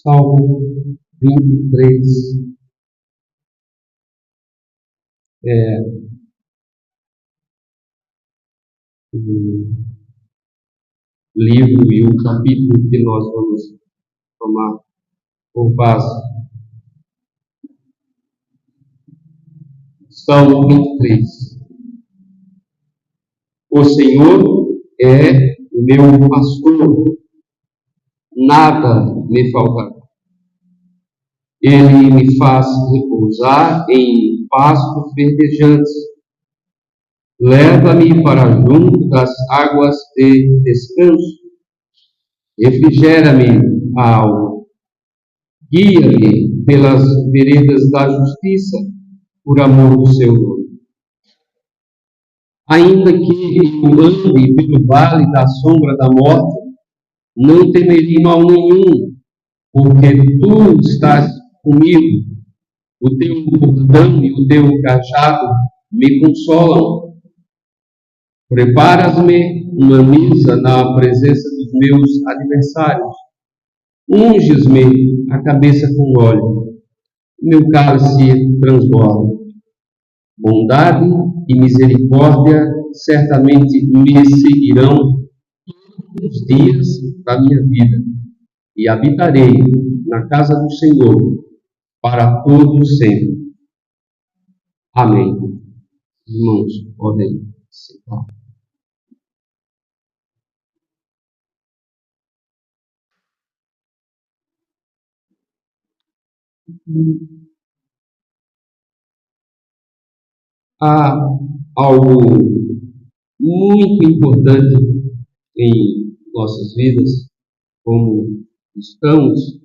Salmo 23 é o livro e o capítulo que nós vamos tomar por base. Salmo 23. O Senhor é o meu pastor, nada me faltará. Ele me faz repousar em pastos verdejantes. Leva-me para junto das águas de descanso. Refrigera-me a alma. Guia-me pelas veredas da justiça, por amor do seu nome. Ainda que eu ande pelo vale da sombra da morte, não temerei mal nenhum, porque tu estás comigo. O teu bordão e o teu cajado me consolam. Preparas-me uma mesa na presença dos meus adversários. Unges-me a cabeça com óleo. Meu cálice transborda. Bondade e misericórdia certamente me seguirão todos os dias da minha vida, e habitarei na casa do Senhor para todo sempre. Amém. Irmãos, podem sentar. Há algo muito importante em nossas vidas, como cristãos,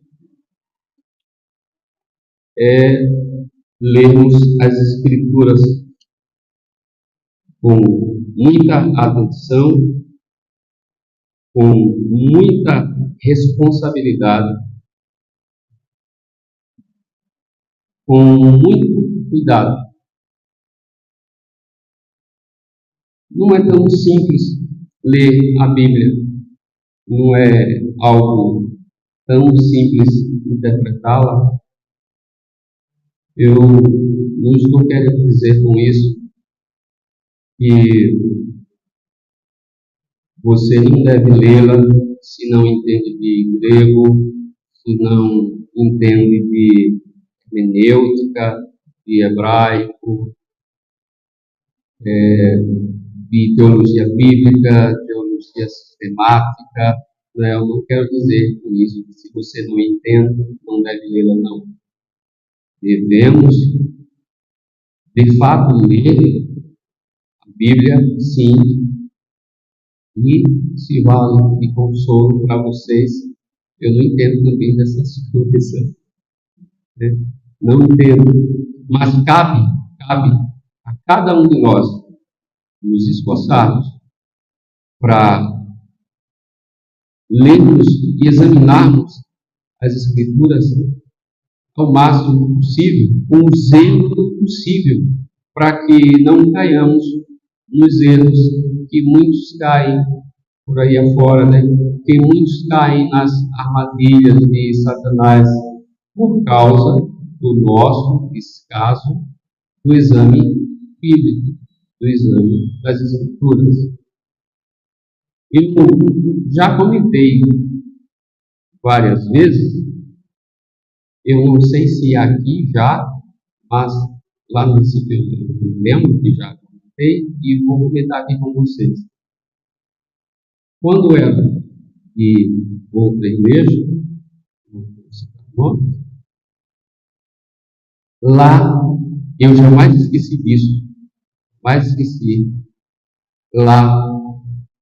é lermos as Escrituras com muita atenção, com muita responsabilidade, com muito cuidado. Não é tão simples ler a Bíblia, não é algo tão simples interpretá-la. Eu não estou querendo dizer com isso que você não deve lê-la se não entende de grego, se não entende de hermenêutica, de hebraico, de teologia bíblica, teologia sistemática. Eu não quero dizer com isso que se você não entende, não deve lê-la, não. Devemos, de fato, ler a Bíblia, sim, e se vale de consolo para vocês. Eu não entendo também dessas coisas, né? Não entendo, mas cabe a cada um de nós nos esforçarmos para lermos e examinarmos as Escrituras ao máximo possível, com o zelo possível, para que não caiamos nos erros que muitos caem por aí afora, né? Que muitos caem nas armadilhas de Satanás por causa do nosso descaso do exame bíblico, do exame das Escrituras. Eu já comentei várias vezes, eu não sei se aqui já, mas lá no município eu lembro que já comentei e vou comentar aqui com vocês. Quando era de outra igreja, lá eu jamais esqueci disso, mais esqueci. Lá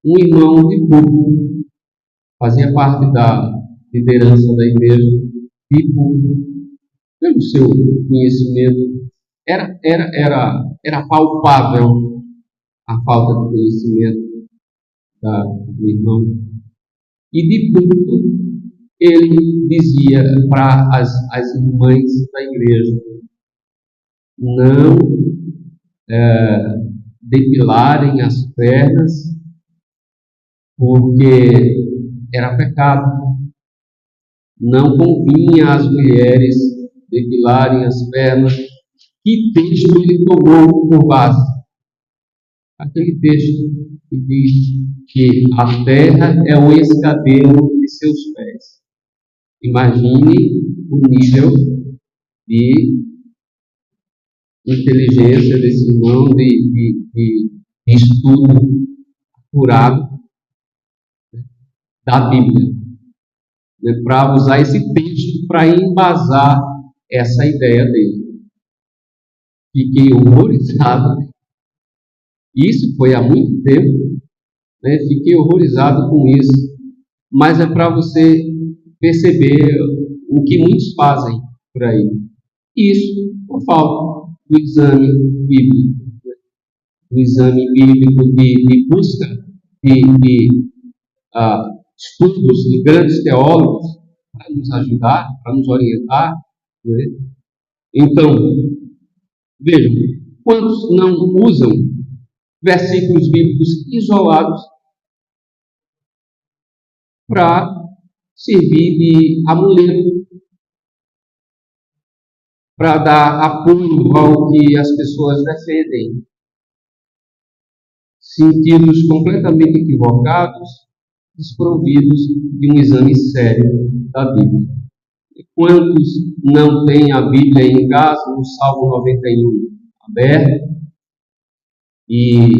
um irmão de culto fazia parte da liderança da igreja de culto, pelo seu conhecimento, era palpável a falta de conhecimento do irmão. E de culto, ele dizia para as irmãs da igreja não depilarem as pernas, porque era pecado. não convinha às mulheres depilarem as pernas. Que texto ele tomou por base? Aquele texto que diz que a terra é o escabelo de seus pés. Imagine o nível de inteligência desse irmão, de estudo apurado da Bíblia, né, para usar esse texto para embasar essa ideia dele. Fiquei horrorizado. Isso foi há muito tempo, né? Fiquei horrorizado com isso. Mas é para você perceber o que muitos fazem por aí. Isso por falta do exame bíblico. Do exame bíblico de busca de estudos de grandes teólogos para nos ajudar, para nos orientar. Né? Então, vejam, quantos não usam versículos bíblicos isolados para servir de amuleto, para dar apoio ao que as pessoas defendem, sentidos completamente equivocados, desprovidos de um exame sério da Bíblia. E quantos não têm a Bíblia em casa, no Salmo 91 aberto, e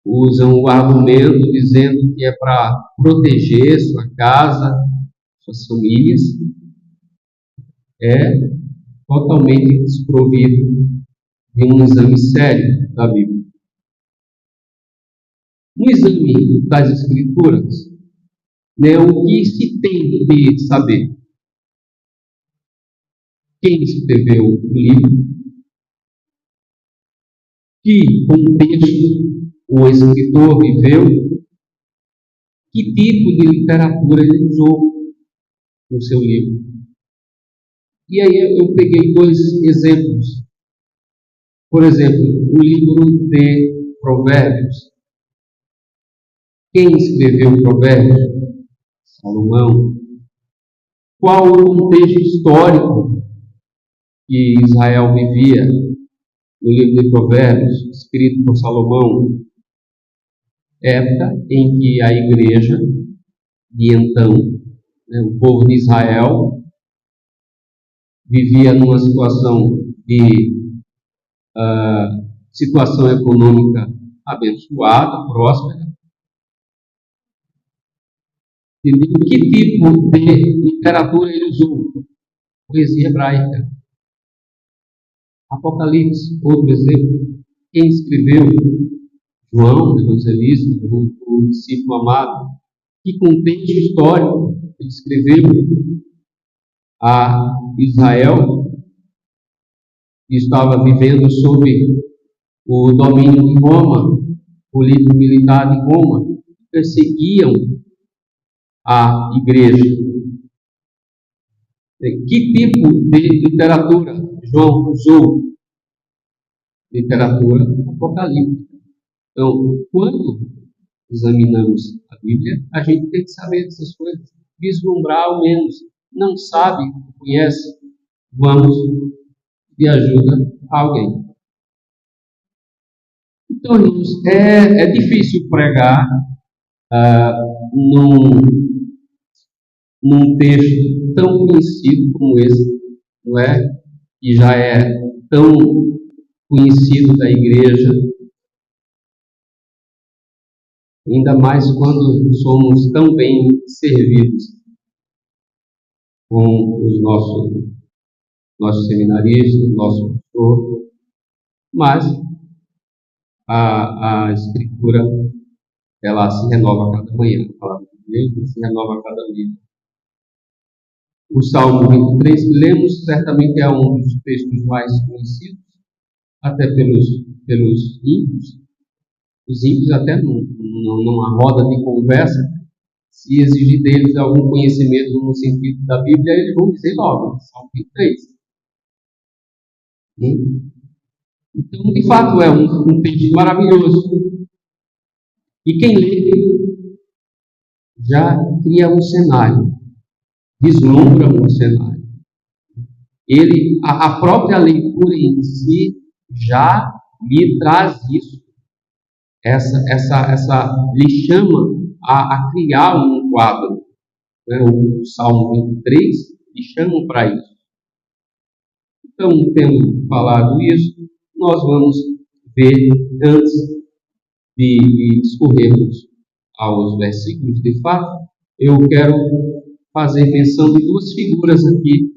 usam o argumento dizendo que é para proteger sua casa, suas famílias, é totalmente desprovido de um exame sério da Bíblia. No exame das Escrituras, né, o que se tem de saber? Quem escreveu o livro? Que contexto o escritor viveu? Que tipo de literatura ele usou no seu livro? E aí eu peguei dois exemplos. Por exemplo, o livro de Provérbios. Quem escreveu Provérbios? Salomão. Qual o contexto histórico que Israel vivia no livro de Provérbios, escrito por Salomão? Época em que a igreja de então, né, o povo de Israel, vivia numa situação de situação econômica abençoada, próspera. E que tipo de literatura ele usou? Poesia hebraica. Apocalipse, outro exemplo. Quem escreveu? João, evangelista, o discípulo amado. Que contexto histórico ele escreveu a Israel, que estava vivendo sob o domínio de Roma, o líder militar de Roma, perseguiam a igreja. Que tipo de literatura João usou? Literatura apocalíptica. Então, quando examinamos a Bíblia, a gente tem que saber dessas coisas, vislumbrar ao menos. Não sabe, conhece, vamos de ajuda a alguém. Então, irmãos, é difícil pregar num texto tão conhecido como esse, não é? Que já é tão conhecido da igreja, ainda mais quando somos tão bem servidos com os nossos seminaristas, nosso pastor, mas a Escritura, ela se renova a cada manhã, a palavra de Deus se renova a cada dia. O Salmo 23 que lemos certamente é um dos textos mais conhecidos, até pelos ímpios. Os ímpios até numa roda de conversa, se exigir deles algum conhecimento no sentido da Bíblia, eles vão dizer logo, Salmo 23. Então, de fato, é um texto maravilhoso. E quem lê já cria um cenário vislumbram o cenário. A própria leitura em si já lhe traz isso. Lhe chama a criar um quadro. Né? O Salmo 23 lhe chama para isso. Então, tendo falado isso, nós vamos ver, antes de discorrermos aos versículos, de fato, eu quero fazer menção de duas figuras aqui: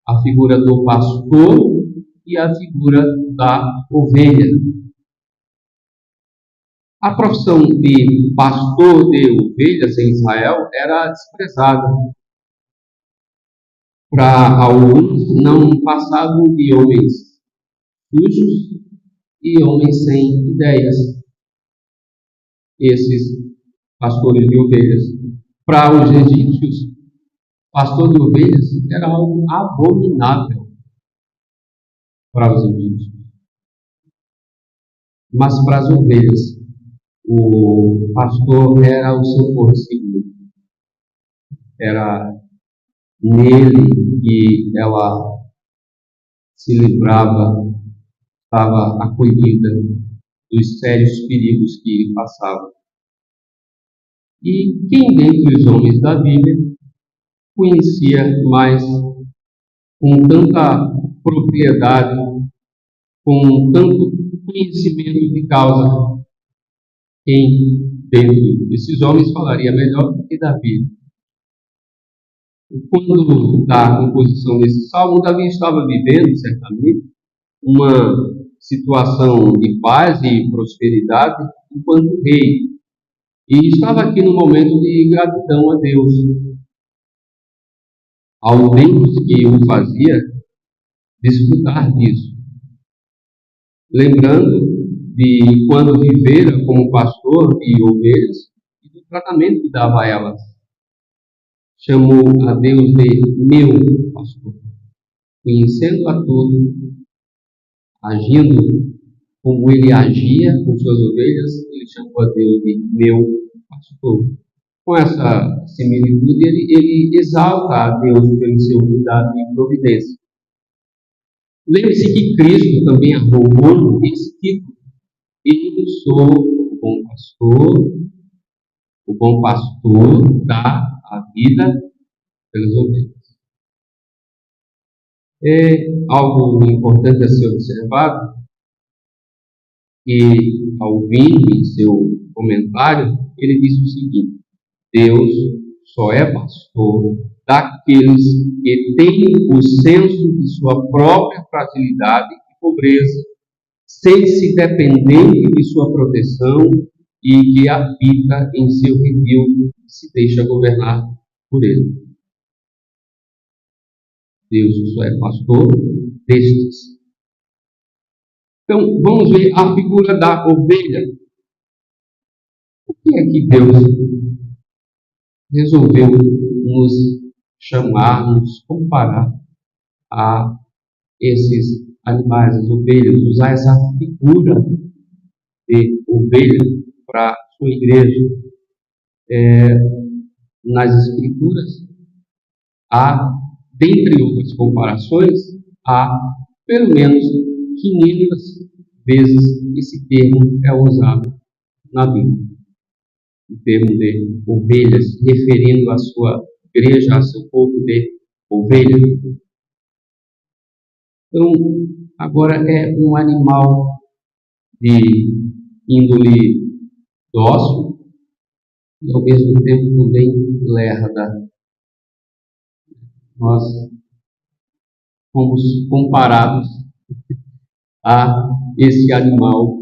a figura do pastor e a figura da ovelha. A profissão de pastor de ovelhas em Israel era desprezada. Para alguns, não passavam de homens sujos e homens sem ideias. Esses pastores de ovelhas. Para os egípcios, pastor de ovelhas era algo abominável para os egípcios. Mas para as ovelhas, o pastor era o seu porto seguro. Era nele que ela se livrava, estava acolhida dos sérios perigos que passavam. E quem dentre os homens da Bíblia conhecia mais, com tanta propriedade, com tanto conhecimento de causa, quem dentre esses homens falaria melhor do que Davi? Quando da composição desse salmo, Davi estava vivendo, certamente, uma situação de paz e prosperidade enquanto rei. E estava aqui no momento de gratidão a Deus, ao Deus que o fazia desfrutar disso. Lembrando de quando vivera como pastor de ovelhas e do tratamento que dava a elas. Chamou a Deus de meu pastor, conhecendo a todos, agindo como ele agia com suas ovelhas, ele chamou a Deus de meu pastor. Com essa similitude, ele exalta a Deus pelo seu cuidado e providência. Lembre-se que Cristo também arrogou esse título. Eu sou o bom pastor dá a vida pelas ovelhas. É algo importante a ser observado que, ao vir em seu comentário, ele diz o seguinte: Deus só é pastor daqueles que têm o senso de sua própria fragilidade e pobreza, sente-se dependente de sua proteção e que habita em seu redil e se deixa governar por ele. Deus só é pastor destes. Então, vamos ver a figura da ovelha. O que é que Deus resolveu nos chamar, nos comparar a esses animais, as ovelhas, usar essa figura de ovelha para a sua igreja? Nas Escrituras, dentre outras comparações, há pelo menos 500 vezes esse termo é usado na Bíblia. O termo de ovelhas, referindo à sua igreja, ao seu povo de ovelha. Então, agora é um animal de índole dócil e ao mesmo tempo também lerda. Nós fomos comparados a esse animal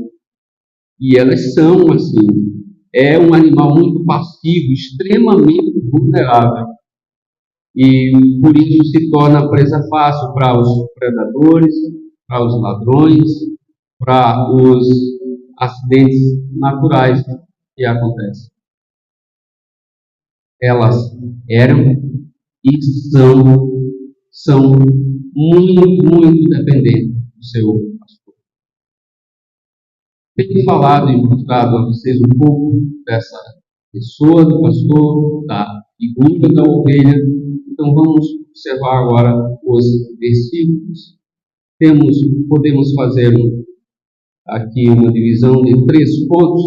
e elas são assim. É um animal muito passivo, extremamente vulnerável. E por isso se torna presa fácil para os predadores, para os ladrões, para os acidentes naturais que acontecem. Elas eram e são muito dependentes do seu pastor. Tenho falado e mostrado a vocês um pouco dessa pessoa do pastor, da figura da ovelha. Então vamos observar agora os versículos. Podemos fazer aqui uma divisão de 3 pontos.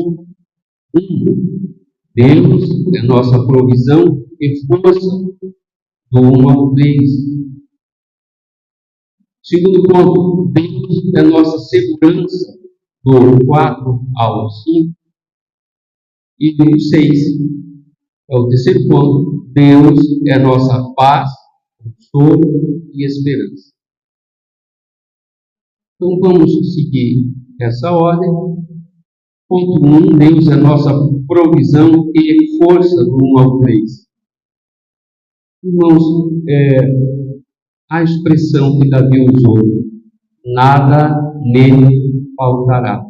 Deus é nossa provisão e força, do 1 ao 3. Segundo ponto, Deus é nossa segurança, do 4 ao 5. E do 6 é o terceiro ponto, Deus é nossa paz, consolo e esperança. Então vamos seguir essa ordem. Ponto 1, Deus é nossa provisão e força, do 1 ao 3. Irmãos, a expressão que Davi usou, nada nele faltará.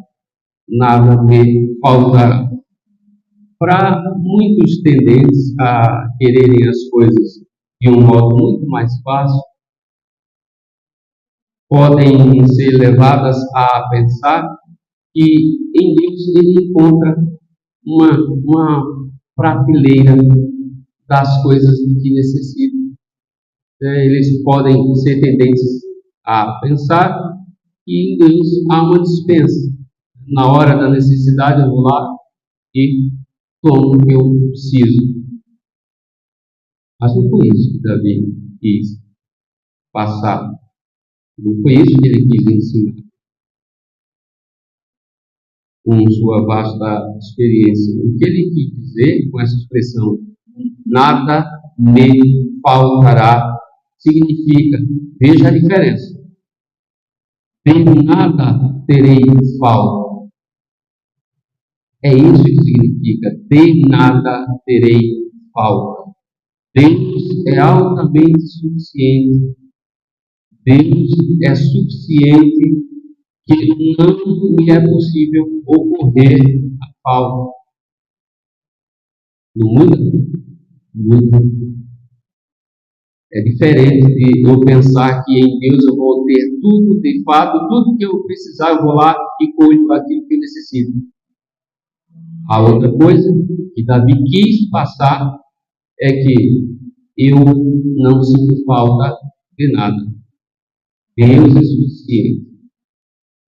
Nada nele faltará. Para muitos tendentes a quererem as coisas de um modo muito mais fácil, podem ser levadas a pensar que em Deus ele encontra uma prateleira das coisas que necessitam. Eles podem ser tendentes a pensar que em Deus há uma dispensa. Na hora da necessidade eu vou lá e tomo o que eu preciso. Mas não foi isso que Davi quis passar. Não foi isso que ele quis ensinar. Com sua vasta experiência. O que ele quis dizer com essa expressão, nada me faltará, significa, veja a diferença. De nada terei falta. É isso que significa, de nada terei falta. Deus é altamente suficiente. Deus é suficiente que não me é possível ocorrer a falta. Não muda? Muda. É diferente de eu pensar que em Deus eu vou ter tudo, de fato, tudo que eu precisar, eu vou lá e colho aquilo que eu necessito. A outra coisa que Davi quis passar é que eu não sinto falta de nada. Deus é suficiente.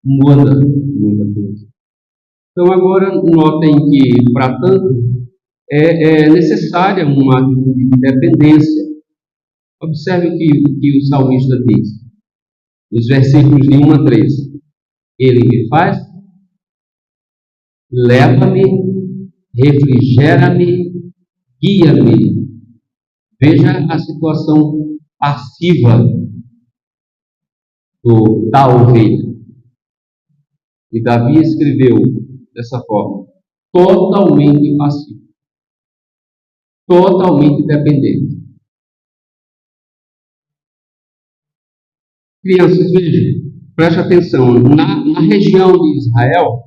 Muda muita coisa. Então agora notem que, para tanto, é necessária uma atitude de dependência. Observe o que o salmista diz. Nos versículos de 1 a 3. Ele me faz, leva-me, refrigera-me, guia-me. Veja a situação passiva da ovelha. E Davi escreveu dessa forma, totalmente passivo, totalmente dependente. Crianças, vejam, preste atenção, na região de Israel,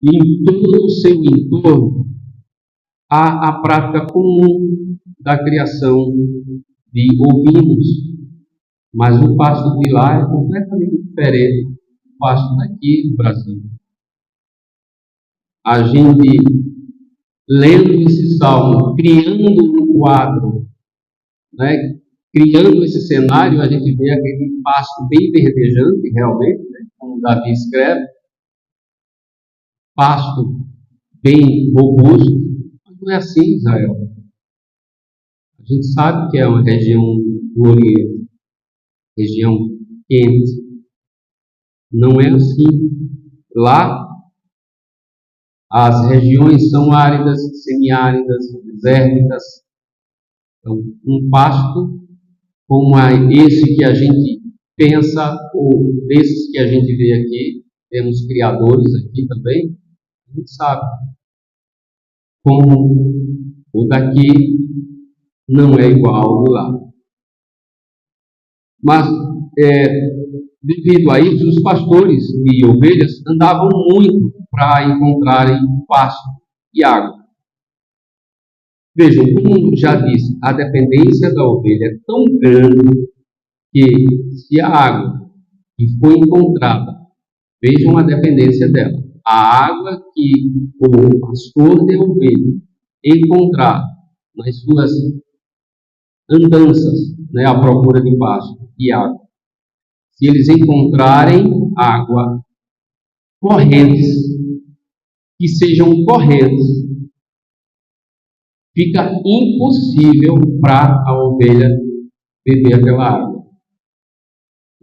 e em todo o seu entorno, há a prática comum da criação de ovinos, mas o pasto de lá é completamente diferente do pasto daqui do Brasil. A gente, lendo esse salmo, criando um quadro, criando esse cenário, a gente vê aquele pasto bem verdejante, realmente, como Davi escreve, pasto bem robusto, mas não é assim, Israel. A gente sabe que é uma região do Oriente, região quente. Não é assim. Lá, as regiões são áridas, semiáridas, desérticas. Então, um pasto como esse que a gente pensa, ou desses que a gente vê aqui, temos criadores aqui também, a gente sabe como o daqui não é igual ao do lá. Mas, devido a isso, os pastores de ovelhas andavam muito para encontrarem pasto e água. Vejam, como já disse, a dependência da ovelha é tão grande que, se a água que foi encontrada, vejam a dependência dela, a água que o pastor de ovelha encontrar nas suas andanças, né, à procura de pasto e água. Se eles encontrarem água, correntes, que sejam correntes, fica impossível para a ovelha beber aquela água.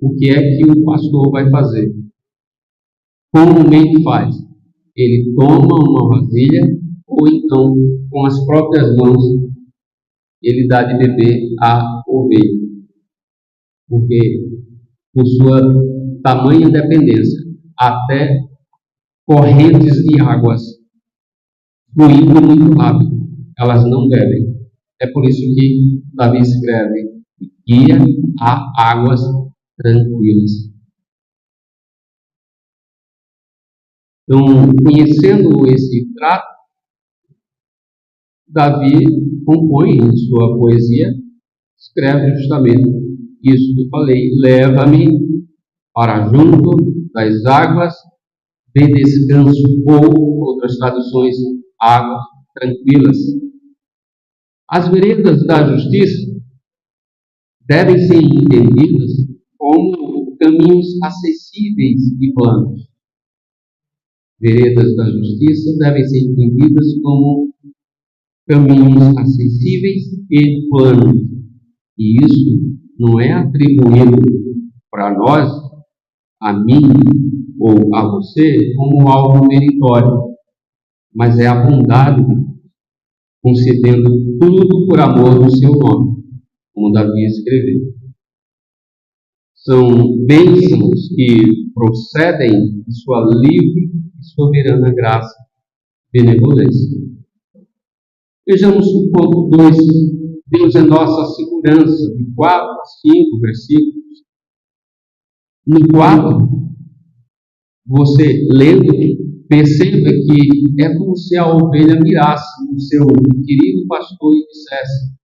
O que é que o pastor vai fazer? Comumente faz. Ele toma uma vasilha, ou então, com as próprias mãos, ele dá de beber à ovelha. Porque, por sua tamanha dependência, até correntes de águas fluindo muito rápido, elas não bebem. É por isso que Davi escreve: guia a águas tranquilas. Então, conhecendo esse trato, Davi compõe em sua poesia, escreve justamente isso que eu falei: leva-me para junto das águas de descanso, ou, outras traduções, águas tranquilas. As veredas da justiça devem ser entendidas como caminhos acessíveis e planos. Veredas da justiça devem ser entendidas como caminhos acessíveis e planos. E isso não é atribuído para nós, a mim ou a você, como algo meritório, mas é a bondade de Deus, concedendo tudo por amor do seu nome, como Davi escreveu. São bênçãos que procedem de sua livre e soberana graça e benevolência. Vejamos o ponto 2. Deus é nossa segurança, de 4 a 5 versículos. No 4, você lendo, perceba que é como se a ovelha mirasse no seu querido pastor e dissesse: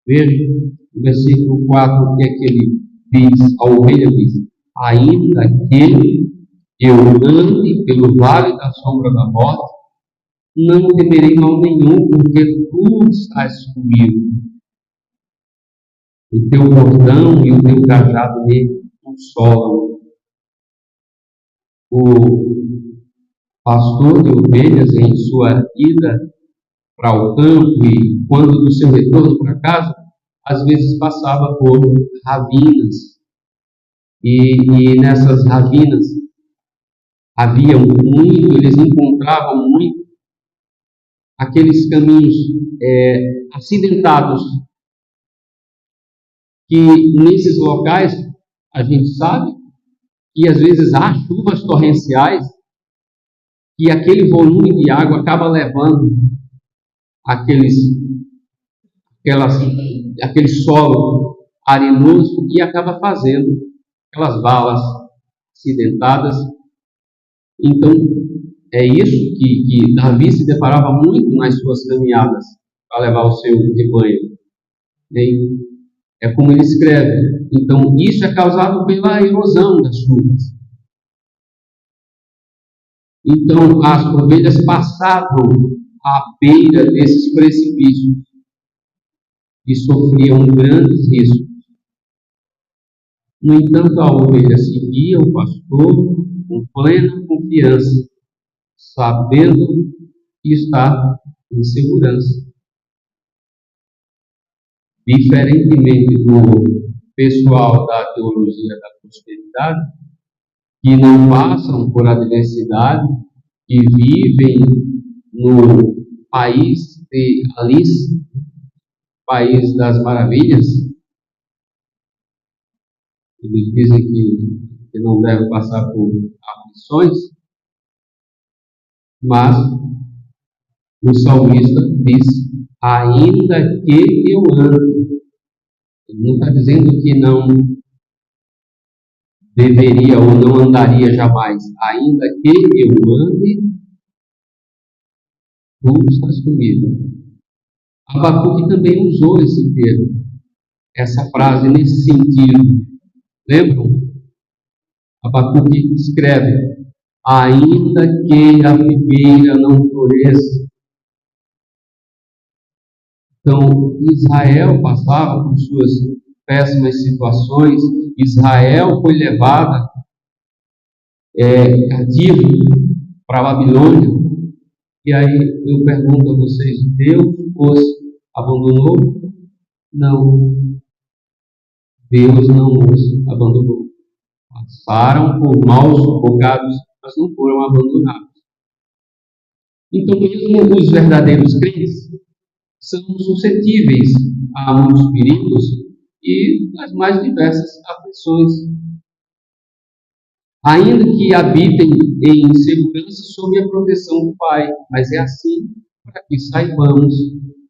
veja, no versículo 4, o que é que ele diz? A ovelha diz: ainda que eu ande pelo vale da sombra da morte, não temerei mal nenhum, porque tu estás comigo. O teu bordão e o teu cajado me consolam. O pastor de ovelhas, em sua ida para o campo e quando do seu retorno para casa, às vezes passava por ravinas. E nessas ravinas havia muito, eles encontravam muito aqueles caminhos acidentados, que nesses locais a gente sabe que às vezes há chuvas torrenciais e aquele volume de água acaba levando aquele solo arenoso e acaba fazendo aquelas valas acidentadas. Então, é isso que Davi se deparava muito nas suas caminhadas para levar o seu rebanho. É como ele escreve. Então, isso é causado pela erosão das chuvas. Então, as ovelhas passavam à beira desses precipícios e sofriam grandes riscos. No entanto, a ovelha seguia o pastor com plena confiança, sabendo que está em segurança. Diferentemente do pessoal da teologia da prosperidade, que não passam por adversidade, que vivem no país de Alice, país das maravilhas, eles dizem que não deve passar por aflições, mas o salmista diz: ainda que eu ande. Ele não está dizendo que não deveria ou não andaria jamais. Ainda que eu ande, tu estás comigo. Abacuque também usou esse termo, essa frase nesse sentido. Lembram? Abacuque escreve: ainda que a figueira não floresça, Então, Israel passava por suas péssimas situações, Israel foi levada cativo para a Babilônia. E aí eu pergunto a vocês: Deus os abandonou? Não, Deus não os abandonou. Passaram por maus bocados, mas não foram abandonados. Então, mesmo os verdadeiros crentes são suscetíveis a muitos perigos e as mais diversas aflições, ainda que habitem em segurança sob a proteção do Pai. Mas é assim para que saibamos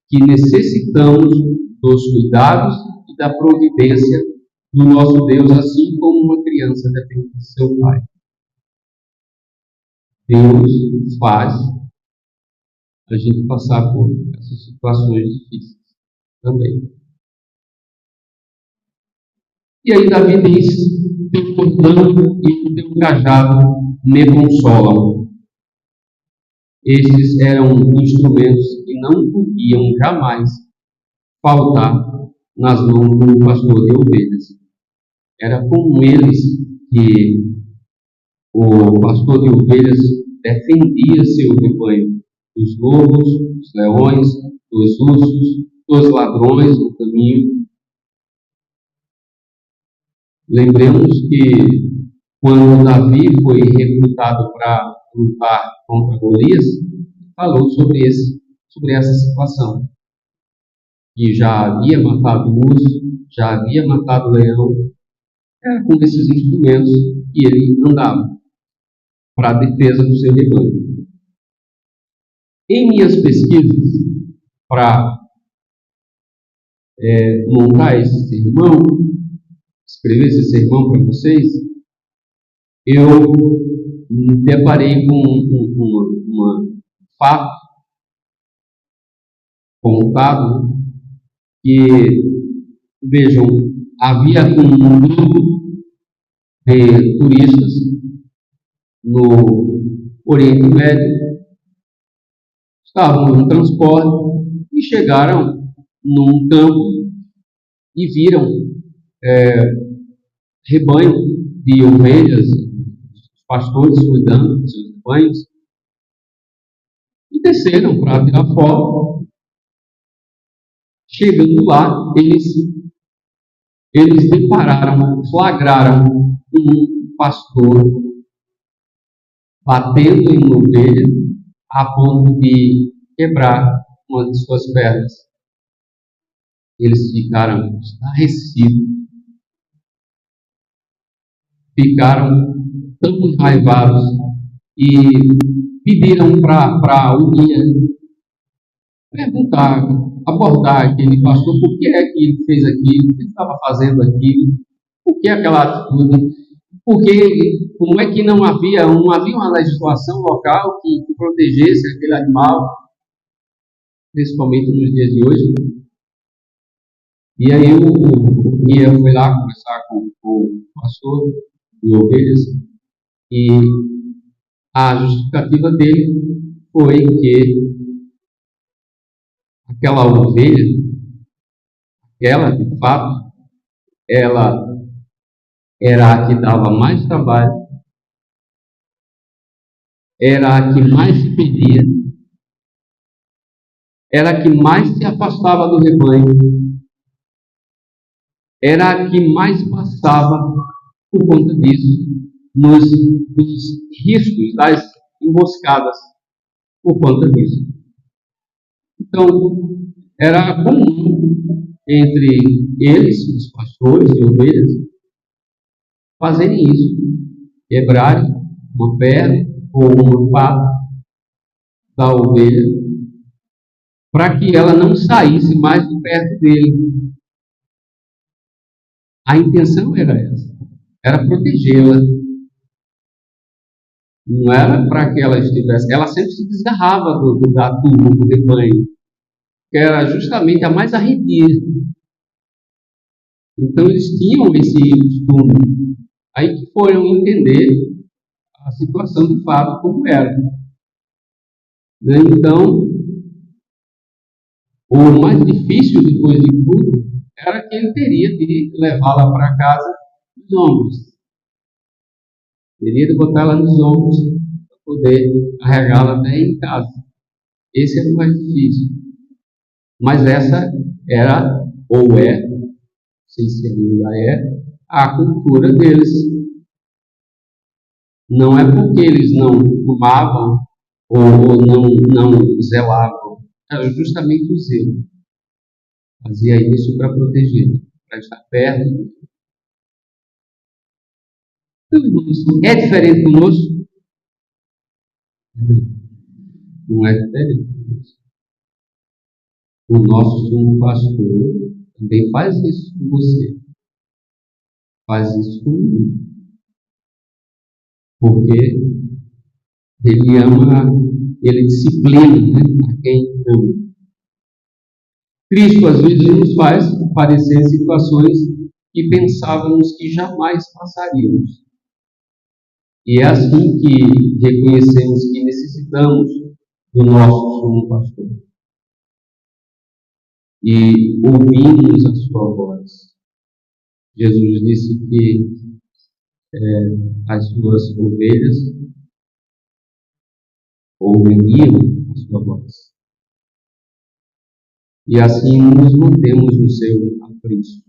que necessitamos dos cuidados e da providência do nosso Deus, assim como uma criança depende de seu pai. Deus faz a gente passar por essas situações difíceis também. E aí Davi diz: teu cordão e o teu cajado me consolam. Estes eram instrumentos que não podiam jamais faltar nas mãos do pastor de ovelhas. Era com eles que o pastor de ovelhas defendia seu rebanho dos lobos, dos leões, dos ursos, dos ladrões no caminho. Lembremos que quando Davi foi recrutado para lutar contra Golias, falou sobre essa situação. Que já havia matado o urso, já havia matado o leão. Era com esses instrumentos que ele andava para a defesa do seu rebanho. Em minhas pesquisas para montar esse sermão, escrever esse sermão para vocês, eu me deparei com um fato contado que, vejam, havia um grupo de turistas no Oriente Médio, estavam no transporte e chegaram num campo e viram rebanho de ovelhas, os pastores cuidando dos seus rebanhos, e desceram para tirar foto. Chegando lá, eles flagraram um pastor batendo em uma ovelha a ponto de quebrar uma de suas pernas. Eles ficaram estarrecidos, ficaram tão enraivados e pediram para o guia perguntar, abordar aquele pastor por que é que ele fez aquilo, o que ele estava fazendo aquilo, por que aquela atitude, porque como é que não havia uma legislação local que protegesse aquele animal, principalmente nos dias de hoje. E aí o guia foi lá conversar com o pastor de ovelhas e a justificativa dele foi que aquela ovelha, de fato, ela era a que dava mais trabalho, era a que mais se perdia, era a que mais se afastava do rebanho, era a que mais passava por conta disso, nos riscos das emboscadas por conta disso. Então, era comum entre eles, os pastores de ovelhas, fazerem isso, quebrarem uma perna ou uma pata da ovelha, para que ela não saísse mais de perto dele. A intenção era essa, era protegê-la. Não era para que ela estivesse... Ela sempre se desgarrava da turma, do rebanho, que era justamente a mais arredia. Então eles tinham esse costume. Aí que foram entender a situação de fato como era. Então, O mais difícil, depois de tudo, era que ele teria de levá-la para casa nos ombros. Teria de botar ela nos ombros para poder carregá-la até em casa. Esse era o mais difícil. Mas essa era, ou é, sem ser ainda é, a cultura deles. Não é porque eles não amavam ou não zelavam. Era justamente o zelo. Fazia isso para proteger, para estar perto. Então, irmãos, é diferente conosco? Não é diferente conosco. O nosso sumo pastor também faz isso com você. Faz isso comigo. Porque ele ama, ele disciplina, né, a quem ama. Cristo, às vezes, nos faz padecer situações que pensávamos que jamais passaríamos. E é assim que reconhecemos que necessitamos do nosso sumo pastor. E ouvimos a sua voz. Jesus disse que as suas ovelhas ouviam a sua voz. E assim nos mantemos no seu aprisco.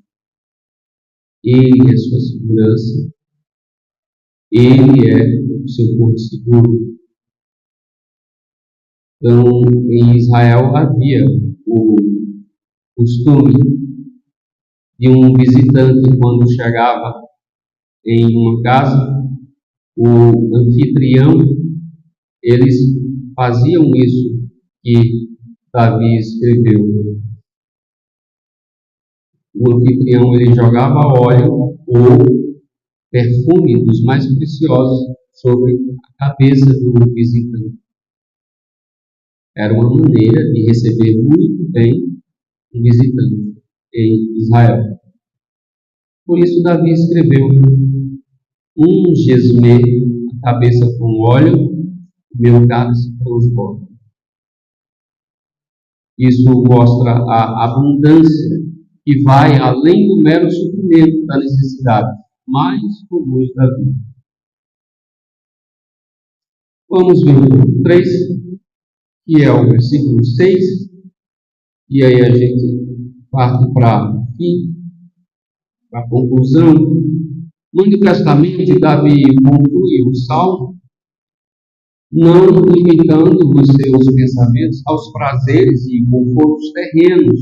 Ele é sua segurança. Ele é o seu porto seguro. Então, em Israel havia o costume de um visitante, quando chegava em uma casa, o anfitrião, eles faziam isso que Davi escreveu. O anfitrião, ele jogava óleo ou perfume dos mais preciosos sobre a cabeça do visitante. Era uma maneira de receber muito bem um visitante em Israel. Por isso Davi escreveu: unges-me a cabeça com óleo, o meu cálice transborda. Isso mostra a abundância que vai além do mero suprimento da necessidade mais comuns da vida. Vamos ver o 3, que é o versículo 6, e aí a gente parte para o fim, para a conclusão. No Antigo Testamento, Davi conclui o Salmo não limitando os seus pensamentos aos prazeres e confortos terrenos.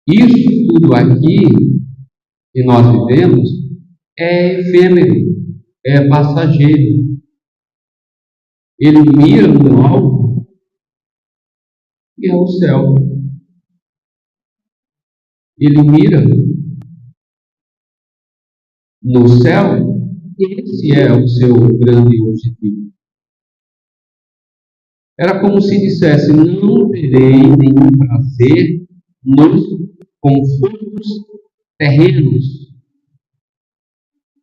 Isso tudo aqui que nós vivemos é efêmero, é passageiro. Ele mira no alto e é o céu. Ele mira no céu e esse é o seu grande objetivo. Era como se dissesse: não terei nenhum prazer nos confortos terrenos.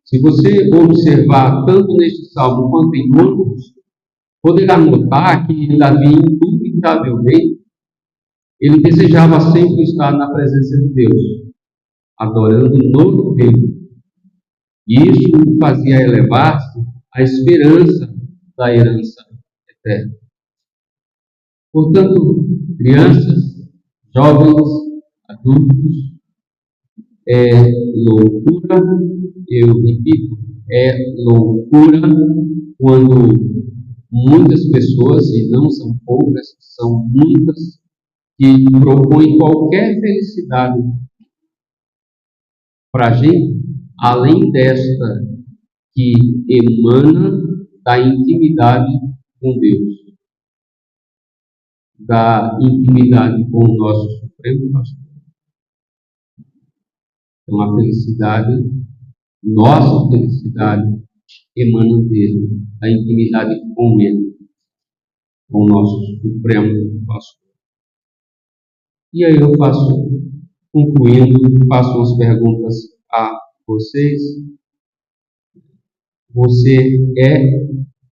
Se você observar tanto neste salmo quanto em outros, poderá notar que Davi, indubitavelmente, ele desejava sempre estar na presença de Deus, adorando no reino. E isso o fazia elevar-se à esperança da herança eterna. Portanto, crianças, jovens, adultos, é loucura, eu repito, é loucura quando muitas pessoas, e não são poucas, são muitas, que propõem qualquer felicidade para a gente, além desta que emana da intimidade com Deus, da intimidade com o nosso Supremo Pastor. Então, a felicidade, nossa felicidade, emana dele, da intimidade com ele, com o nosso Supremo Pastor. E aí eu concluindo, faço umas perguntas a vocês. Você é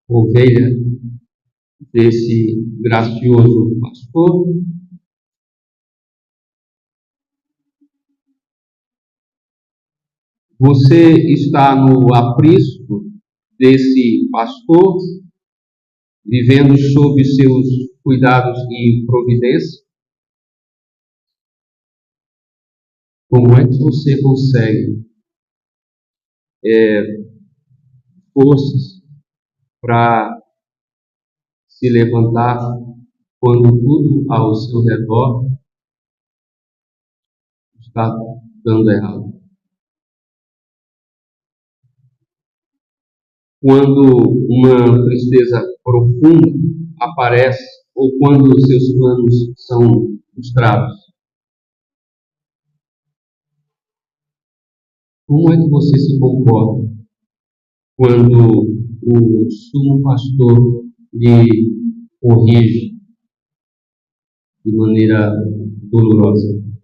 ovelha desse gracioso pastor? Você está no aprisco desse pastor, vivendo sob seus cuidados e providência? Como é que você consegue forças para se levantar quando tudo ao seu redor está dando errado? Quando uma tristeza profunda aparece ou quando os seus planos são frustrados? Como é que você se comporta quando o sumo pastor lhe corrige de maneira dolorosa?